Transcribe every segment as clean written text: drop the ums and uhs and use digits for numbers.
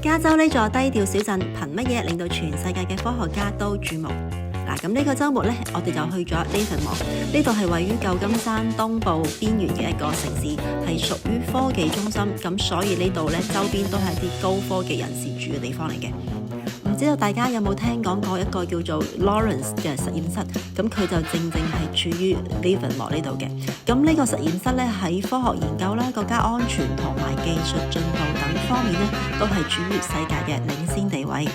加州呢座低調小鎮，憑乜嘢令到全世界嘅科學家都注目？咁呢個週末呢，我哋就去咗 Livermore， 呢度係位於舊金山東部邊緣嘅一個城市，係屬於科技中心，咁所以呢度呢周邊都係啲高科技人士住嘅地方嚟嘅。唔知道大家有冇聽講過一個叫做 Lawrence 嘅實驗室？咁佢就正係處於 Livermore 呢度嘅。咁呢個實驗室呢，喺科學研究啦、國家安全同埋技術進步等方面呢，都係處於世界嘅領先地位。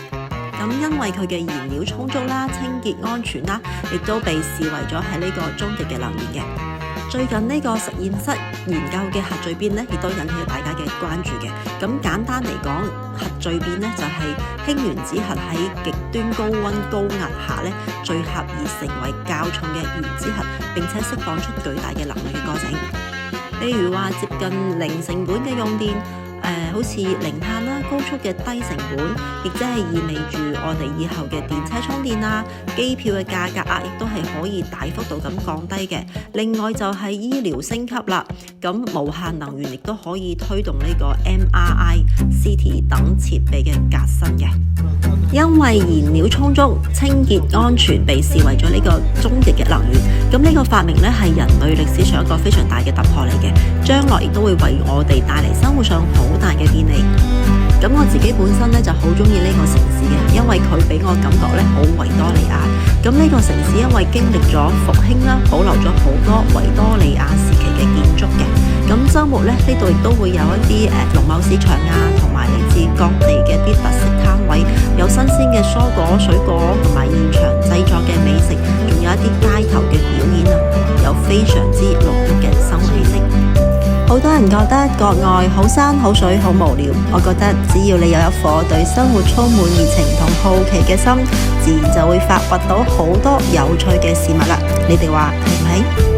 咁因為佢嘅燃料充足啦、清潔安全啦，亦都被視為咗係呢個終極嘅能源嘅。最近呢個實驗室研究嘅核聚變呢，亦都引起咗大家嘅關注嘅。咁簡單嚟講，核聚變呢就係氫原子核喺極端高溫高壓下呢聚合而成為較重嘅原子核，並且釋放出巨大嘅能量嘅過程。例如話接近零成本嘅用電。好似零碳啦、高速嘅低成本，亦即係意味住我哋以後嘅電車充電啊、機票嘅價格啊，亦都係可以大幅度咁降低嘅。另外就係醫療升級啦，咁無限能源亦都可以推動呢個 MRI、CT 等設備嘅革新嘅。因為燃料充足、清潔安全被視為咗呢個終極嘅能源，咁呢個發明呢係人類歷史上一個非常大嘅突破嚟嘅，將來亦都會為我哋帶嚟生活上好大嘅便利。咁我自己本身呢就好中意呢個城市嘅，因為佢俾我感覺呢好維多利亞。咁呢個城市因為經歷咗復興啦，保留咗好多維多利亞時期嘅建築嘅。咁週末呢度亦都會有一啲農貿市場啊，同埋嚟自各地嘅一啲特色攤位，有新鮮嘅蔬果、水果同埋現場製作嘅美食，仲有一啲街頭嘅表演啊，有非常之濃郁嘅生活氣息。好多人覺得國外好山好水好無聊，我覺得只要你有一顆對生活充滿熱情同好奇嘅心，自然就會發掘到好多有趣嘅事物啦。你哋話係唔係？